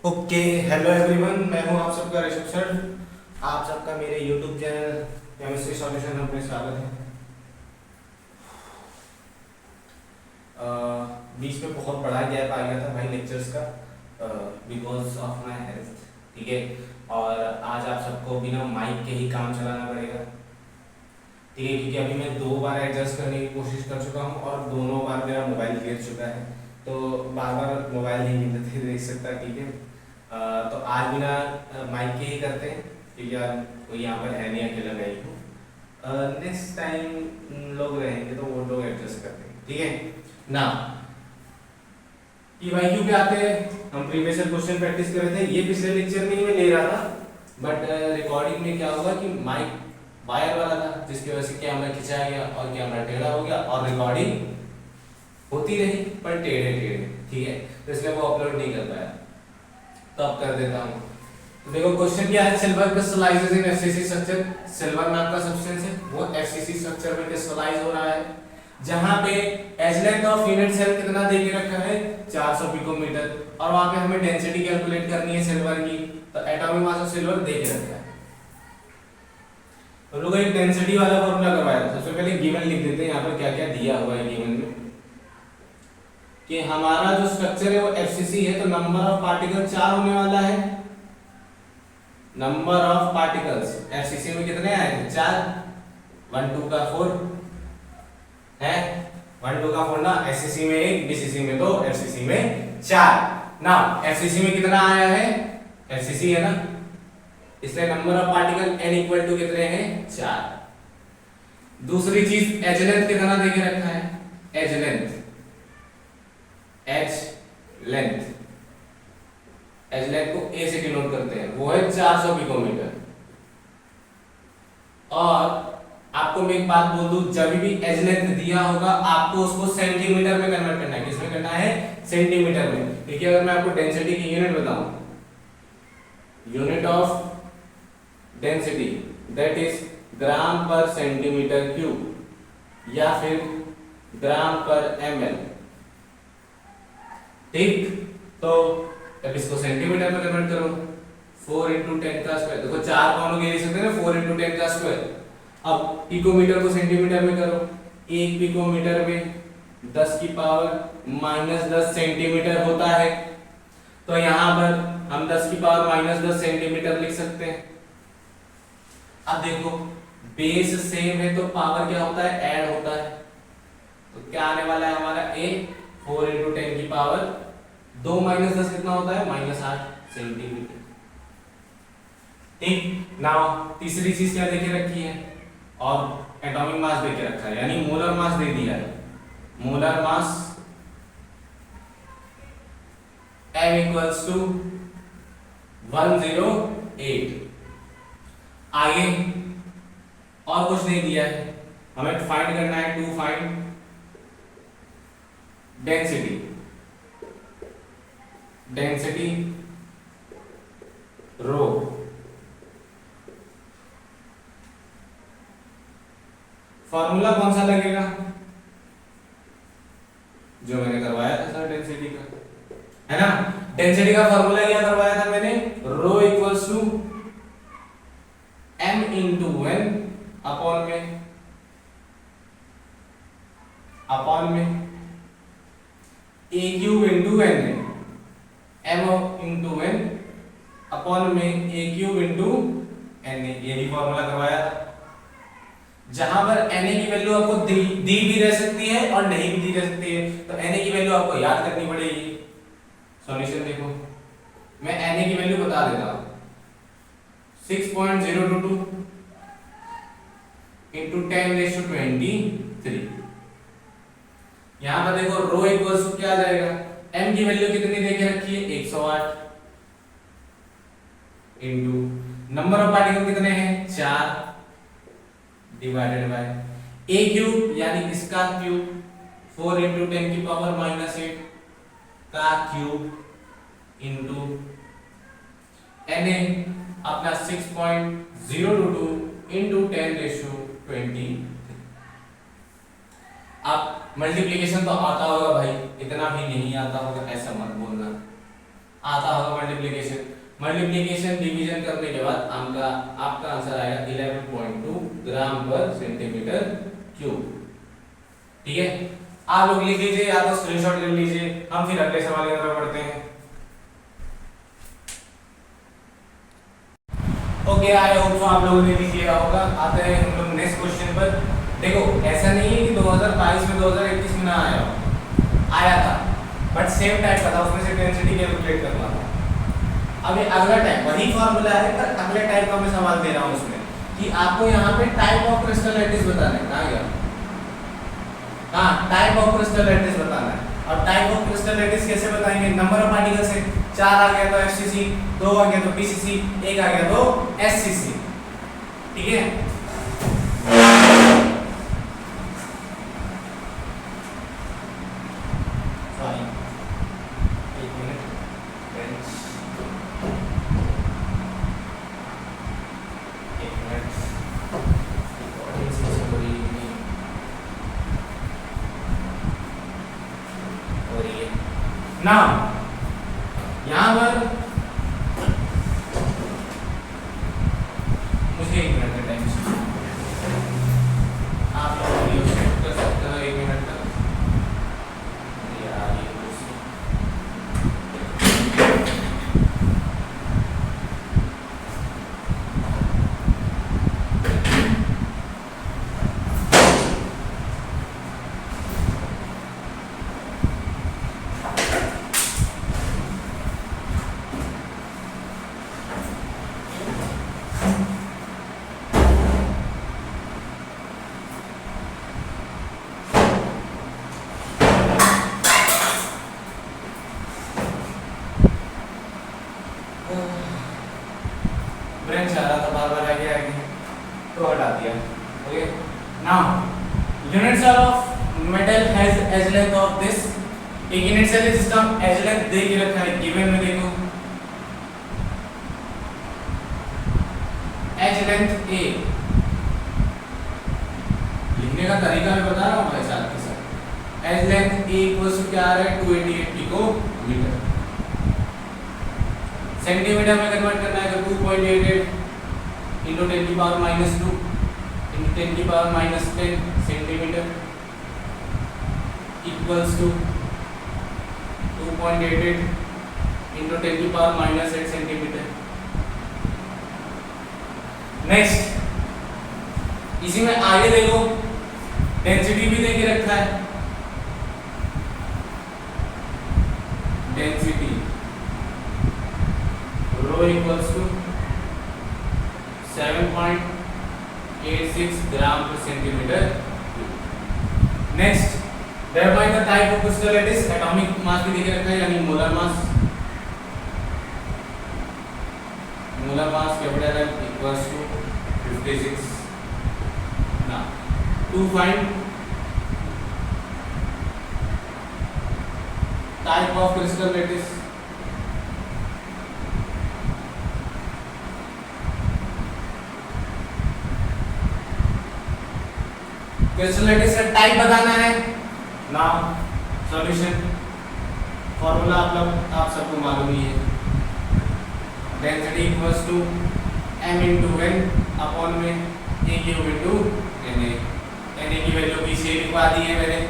Okay, hello everyone, मैं हूं आप सबका ऋषभ सर। आप सबका मेरे यूट्यूब चैनल केमिस्ट्री सॉल्यूशन में स्वागत है। बीच में बहुत बड़ा गैप आ गया था भाई लेक्चर्स का बिकॉज ऑफ माय हेल्थ, ठीक है। और आज आप सबको बिना माइक के ही काम चलाना पड़ेगा, ठीक है, क्योंकि अभी मैं 2 बार एडजस्ट करने की कोशिश कर चुका हूं और दोनों बार मेरा मोबाइल गिर चुका है, तो बार बार मोबाइल नहीं देख सकता, ठीक है। तो आज बिना माइक के ही करते हैं क्योंकि यार कोई यहाँ पर है नहीं, अकेला मैं ही हूँ। नेक्स्ट टाइम लोग रहेंगे तो वो लोग एडजस्ट करते हैं, ठीक है ना। पीवाईक्यू पे आते हैं। हम प्रीवियस क्वेश्चन प्रैक्टिस कर रहे थे, ये पिछले लेक्चर में ही मैं ले रहा था, बट रिकॉर्डिंग में क्या हुआ कि माइक वायर वाला था, जिसकी वजह से कैमरा खिंचाया गया और कैमरा टेढ़ा हो गया और रिकॉर्डिंग होती रही पर टेढ़े टेढ़े, ठीक है, तो इसलिए वो अपलोड नहीं कर पाया। तो अब कर देता हूँ। तो देखो क्वेश्चन क्या है, सिल्वर क्रिस्टलाइजेस इन एफसीसी स्ट्रक्चर। सिल्वर नाम का सब्सटेंस है, वो एफसीसी स्ट्रक्चर में क्रिस्टलाइज हो रहा है, जहां पे edge length of unit cell कितना दे के रखा है 400 पिकोमीटर, और वहां पे हमें डेंसिटी कैलकुलेट करनी है सिल्वर की, तो एटॉमिक मास ऑफ सिल्वर दे के रखा है। तो लोगों एक डेंसिटी वाला फॉर्मूला करवाया था। सबसे पहले गिवन लिख देते हैं यहाँ पर क्या क्या दिया हुआ है गिवन में, कि हमारा जो स्ट्रक्चर है वो एफसीसी है, तो नंबर ऑफ पार्टिकल 4 होने वाला है। नंबर ऑफ पार्टिकल्स एफसीसी में कितने आए थे? 4, 1 2 का 4 है, 1 2 का 4 ना, एफसीसी में 1, बीसीसी में 2, एफसीसी में 4 ना। एफसीसी में कितना आया है? एफसीसी है ना, इसलिए number of particle n equal to कितने हैं? 4। दूसरी चीज एज लेंथ कितना देके रखा है? एज लेंथ, एज लेंथ को ए से डिनोट करते हैं, वो है 400 पिकोमीटर। और आपको मैं एक बात बोल दूं, जब भी एज लेंथ दिया होगा आपको उसको सेंटीमीटर में कन्वर्ट करना है। किसमें करना है? सेंटीमीटर में। देखिए अगर मैं आपको डेंसिटी की यूनिट बताऊं, unit of density that is gram per centimetre cube या फिर ग्राम पर ml, ठीक। तो अब इसको सेंटीमीटर में कन्वर्ट करो, 4 × 10 का स्क्वायर। देखो 4 कौनों के लिख सकते हैं ना, 4 × 10 का स्क्वायर। अब पिकोमीटर को सेंटीमीटर में करो, 1 पिकोमीटर में 10 की पावर -10 सेंटीमीटर होता है, तो यहां पर हम 10 की पावर -10 सेंटीमीटर लिख सकते हैं। अब देखो बेस सेम है तो पावर क्या होता है? ऐड होता है, तो क्या आने वाला है हमारा? a 4 × 10 की पावर 2 - 10 कितना होता है? -8 सेंटीमीटर, ठीक। नाउ तीसरी चीज क्या देके रखी है? और एटॉमिक मास देके रखा है, यानी मोलर मास दे दिया है। Molar mass m = 108। आगे और कुछ नहीं दिया है, हमें फाइंड करना है, to find density. Density rho, formula कौन सा लगेगा? जो मैंने करवाया था सर डेंसिटी का, है ना। डेंसिटी का फॉर्मूला क्या करवाया था मैंने? Rho equals to m × n upon में a क्यूब × n है, m × n अपॉन में a क्यूब × n, ये भी फॉर्मूला करवाया था। जहां पर na की वैल्यू आपको दी भी रह सकती है और नहीं भी दी रह सकती है, तो na की वैल्यू आपको याद करनी पड़ेगी। सॉल्यूशन देखो, मैं na की वैल्यू बता देता हूं, 6.022 × 10⁻23। यहां पर देखो रो इक्वल्स टू क्या आ जाएगा? m की वैल्यू कितनी देके रखी है? 108 इनटू नंबर ऑफ पार्टिकल कितने हैं? 4 डिवाइडेड बाय a क्यूब यानी इसका क्यूब, 4 × 10 की पावर -8 का क्यूब इनटू na अपना 6.022 × 10⁻23। आप मल्टीप्लिकेशन तो आता होगा भाई, इतना भी नहीं आता होगा ऐसा मत बोलना, आता होगा मल्टीप्लिकेशन। मल्टीप्लिकेशन डिवीजन करने के बाद आपका आंसर आएगा 11.2 ग्राम पर सेंटीमीटर क्यूब। ठीक है, आप लोग लिख लीजिए या तो स्क्रीनशॉट कर लीजिए, हम फिर अगले सवाल की तरफ बढ़ते हैं। ओके, आई होप सो आप लोगों ने लिख लिया होगा। आते हैं हम लोग नेक्स्ट क्वेश्चन पर। देखो, ऐसा नहीं है कि 2022 में 2021 में ना आया हो, आया था, बट सेम टाइप का था, उसमें से डेंसिटी कैलकुलेट करना था। अब अगला टाइप वही फॉर्मूला है, पर अगले टाइप का मैं सवाल दे रहा हूँ उसमें कि आपको यहाँ पे टाइप ऑफ क्रिस्टल लैटिस बताना है। कहाँ गया? हाँ, टाइप ऑफ क्रिस्टल लैटिस बताना है। और टाइप ऑफ क्रिस्टल लैटिस कैसे बताएंगे? नंबर ऑफ पार्टिकल्स है, 4 आ गया तो एफसीसी, 2 आ गया तो पीसीसी, 1 आ गया तो एससीसी। ठीक है, सॉरी, एक मिनट, बेंच, एक मिनट, रिकॉर्डिंग सिस्टम हो रही है ना। यहाँ पर मुझे 1 मिनट का टाइम आप लोग वीडियो शूट कर सकते हो 1 मिनट तक। यार ये ब्रेंच आ रहा था, बार बार आगे आगे तो हटा दिया। Okay, now unit cell of metal has edge length of this. एक unit cell system edge length दे के रखा है, गिवन में देखो एज लेंथ ए। लिखने का तरीका मैं बता रहा हूँ भाई साहब के साथ। Edge length a equals to क्या आ रहा है? 288 पिकोमीटर। सेंटीमीटर में कन्वर्ट करना है तो 2.88 इंटू 10 की पावर माइनस 2 इंटू 10 की power minus 10 centimetre equals to 2.88 into 10 की पावर माइनस 8 सेंटीमीटर। नेक्स्ट, इसी में आगे देखो डेंसिटी भी देके रखा है। Density rho equals to 7.86 gram per centimetre. Next, thereby the type of crystal lattice, atomic mass भी देके रखा है, यानी molar mass. Molar mass capital M equals to 56। now to find type of crystal lattice, crystal lattice का type बताना है। Now solution formula आप सबको मालूम ही है। Density equals to m into n upon में a cube into na। na की वैल्यू पीछे लिखवा दी है मैंने।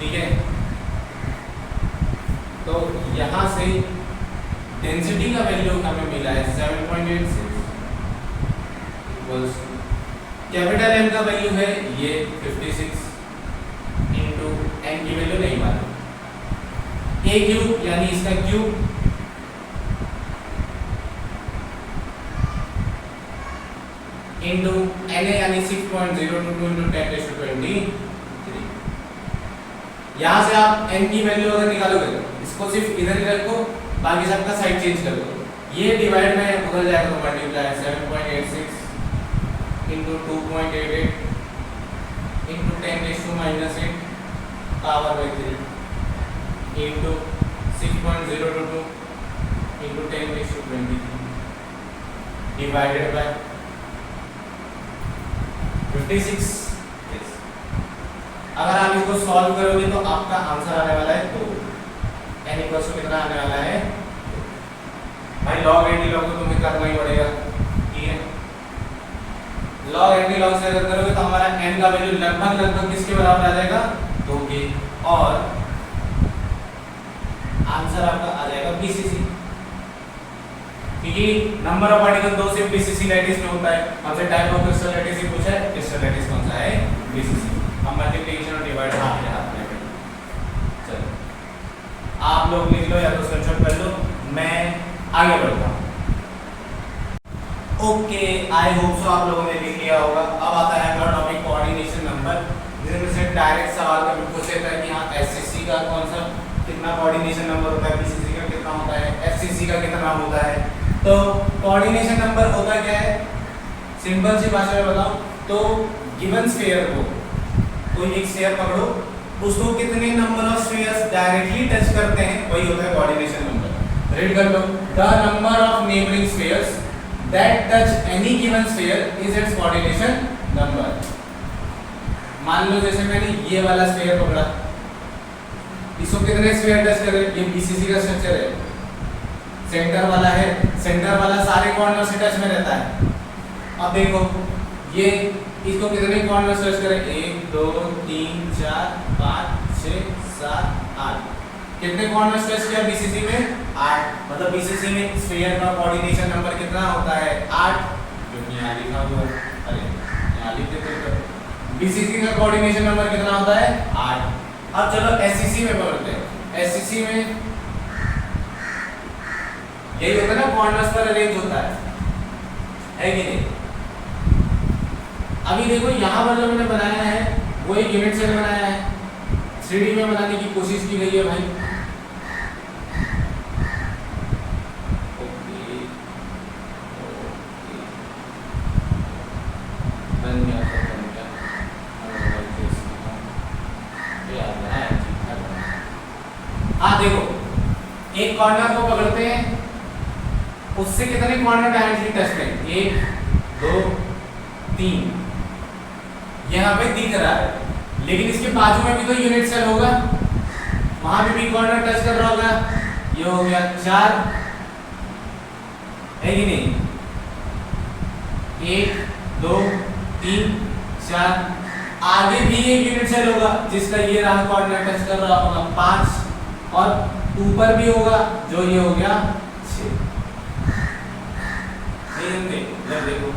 ठीक है, तो यहाँ से डेंसिटी का वैल्यू हमें मिला है 7.86 इक्वल्स, कैपिटल M का वैल्यू है ये 56 इंटू n की वैल्यू नहीं मालूम, a क्यूब यानी इसका क्यूब इंटू na यानी 6.022 इंटू 10⁻23। यहाँ से आप n की वैल्यू अगर निकालोगे तो इसको सिर्फ इधर ही रखो, बाकी सबका साइड चेंज कर दो। ये डिवाइड में उधर जाएगा तो multiply 7.86 into 2.88 into 10⁻−8 power by 3 into 6.022 into 10⁻23 divided by 56। अगर आप इसको सॉल्व करोगे तो आपका आंसर आने वाला है 2। n इक्वल्स टू कितना आने वाला है? भाई लॉग एंटी लॉग तो तुम्हें करना ही पड़ेगा, ठीक है। लॉग एंटी लॉग से अगर करोगे तो हमारा n का वैल्यू लगभग लगभग किसके बराबर आ जाएगा, 2 के, और आंसर आपका आ जाएगा BCC, क्योंकि नंबर ऑफ पार्टिकल 2 से BCC लैटिस में होता है। हमसे टाइप ऑफ क्रिस्टल लैटिस ही पूछा है, क्रिस्टल लैटिस कौन सा है, BCC। हम मल्टीप्लिकेशन और डिवाइड हाथ में चलो आप लोग लिख लो या तो स्क्रीनशॉट कर लो, मैं आगे बढ़ता हूँ। ओके, आई होप सो आप लोगों ने लिख लिया होगा। अब आता है अगला टॉपिक कोऑर्डिनेशन नंबर, जिसमें से डायरेक्ट सवाल का पूछ लेता है कि हाँ SCC का कौन सा कितना कोऑर्डिनेशन नंबर होता है, BCC का कितना होता है, FCC का कितना होता है। तो कोऑर्डिनेशन नंबर होता क्या है, सिंपल सी भाषा में बताऊं तो गिवन स्फीयर को, कोई एक स्फीयर पकड़ो, उसको कितने number of spheres directly touch करते हैं, वही होता है कोऑर्डिनेशन नंबर। रीड कर लो, the number of neighbouring spheres that touch any given sphere is its coordination number. मान लो जैसे मैंने ये वाला स्फीयर पकड़ा, इसको कितने स्फीयर टच कर रहे हैं, ये BCC का स्ट्रक्चर है, सेंटर वाला है, सेंटर वाला सारे कॉर्नर से टच में रहता है। अब देखो ये इसको कितने कॉर्नर से टच करें, 1 2 3 4 5 6 7 8, कितने कॉर्नर टच किया BCC में, 8। मतलब BCC में स्फीयर का कोऑर्डिनेशन नंबर कितना होता है, 8, जो यहाँ लिखा हुआ है, अरे यहाँ लिख देते हैं। BCC का कोऑर्डिनेशन नंबर कितना होता है, 8। अब चलो SCC में पकड़ते हैं। SCC में यही होता है ना, कॉर्नर्स पर अरेंज होता है कि नहीं। अभी देखो यहाँ पर जो मैंने बनाया है वो एक यूनिट सेल बनाया है, 3D में बनाने की कोशिश की गई है भाई। हाँ देखो, एक कॉर्नर को पकड़ते हैं, उससे कितने कॉर्नर डायरेक्टली टच करें, 1 2 3, यहाँ पे दिख रहा है, लेकिन इसके बाजू में भी तो यूनिट सेल होगा, वहां पे भी कॉर्नर टच कर रहा होगा, ये हो गया 4, है कि नहीं, 1 2 3 4, आगे भी एक यूनिट सेल होगा जिसका ये रहा कॉर्नर टच कर रहा होगा 5, और ऊपर भी होगा जो ये हो गया 6। देखो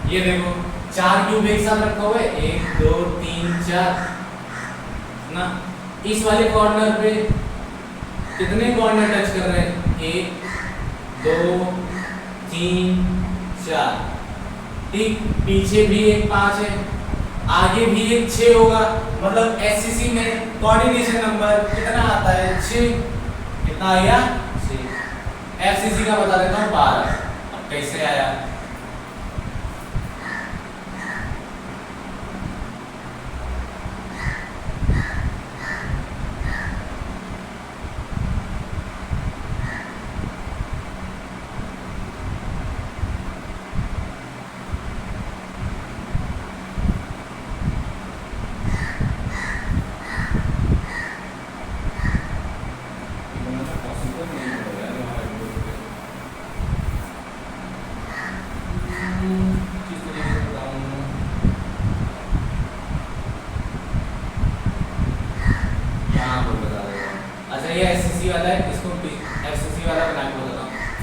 ये देखो 4 क्यूब एक साथ रखा हुआ है, 1 2 3 4 ना। इस वाले कॉर्नर पे कितने कॉर्नर टच कर रहे हैं, 1 2 3 4, ठीक। पीछे भी एक 5 है, आगे भी एक 6 होगा। मतलब SCC में कोऑर्डिनेशन नंबर कितना आता है, 6। कितना आया, 6। FCC का बता देता हूँ 12। अब कैसे आया,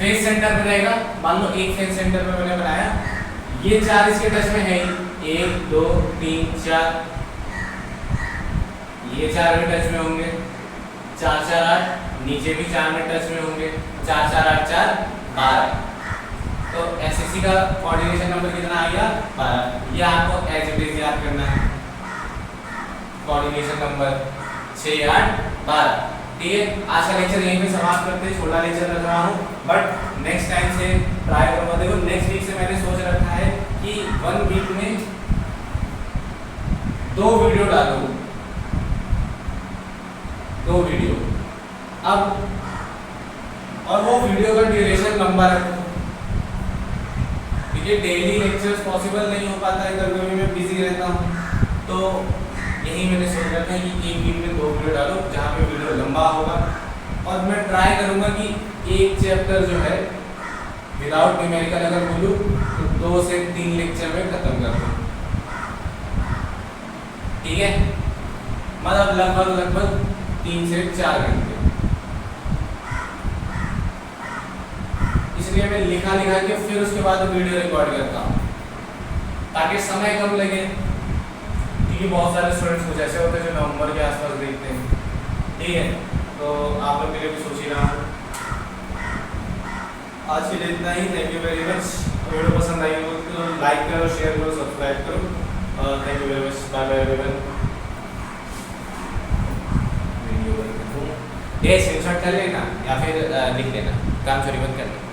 फेस सेंटर पे रहेगा। मान लो एक फेस सेंटर पे मैंने बनाया, ये 4 इसके टच में है, 1 2 3 4, ये 4 में टच में होंगे, 4 4 8, नीचे भी 4 में टच में होंगे, 4 4 8 4 12। तो SCC का कोऑर्डिनेशन नंबर कितना आ गया, 12। ये आपको एज इट इज याद करना है। Coordination number 6, 8, 12। ठीक है, आज का लेक्चर यहीं पे समाप्त करते हैं। छोटा लेक्चर रख रहा हूँ बट नेक्स्ट टाइम से ट्राई करूँगा। देखो नेक्स्ट वीक से मैंने सोच रखा है कि 1 वीक में 2 वीडियो डालूँ, 2 वीडियो। अब और वो वीडियो का ड्यूरेशन लंबा रखो, क्योंकि डेली लेक्चर्स पॉसिबल नहीं हो पाता है, कभी मैं बिजी रहता हूँ। तो यही मैंने सोच रखा है कि 1 वीक में 2 वीडियो डालो, जहाँ पे वीडियो लंबा होगा। और मैं ट्राई करूँगा कि एक चैप्टर जो है विदाउट न्यूमेरिकल अगर बोलूँ तो 2 से 3 लेक्चर में खत्म कर दूँ। ठीक है, मतलब लगभग 3 से 4 घंटे। इसलिए मैं लिखा के फिर उसके बाद वीडियो रिकॉर्ड करता हूँ, ताकि समय कम लगे। क्योंकि बहुत सारे स्टूडेंट्स कुछ ऐसे होते हैं जो नवंबर के आसपास देखते हैं। ठीक है, तो आप लोग के लिए भी सोच ही रहा हूँ। आज के लिए इतना ही। Thank you very much. Video पसंद आई हो तो लाइक करो, शेयर करो, सब्सक्राइब करो। Thank you very much. Bye bye everyone. ये स्क्रीनशॉट कर लेना या फिर लिख लेना, काम चोरी मत करना।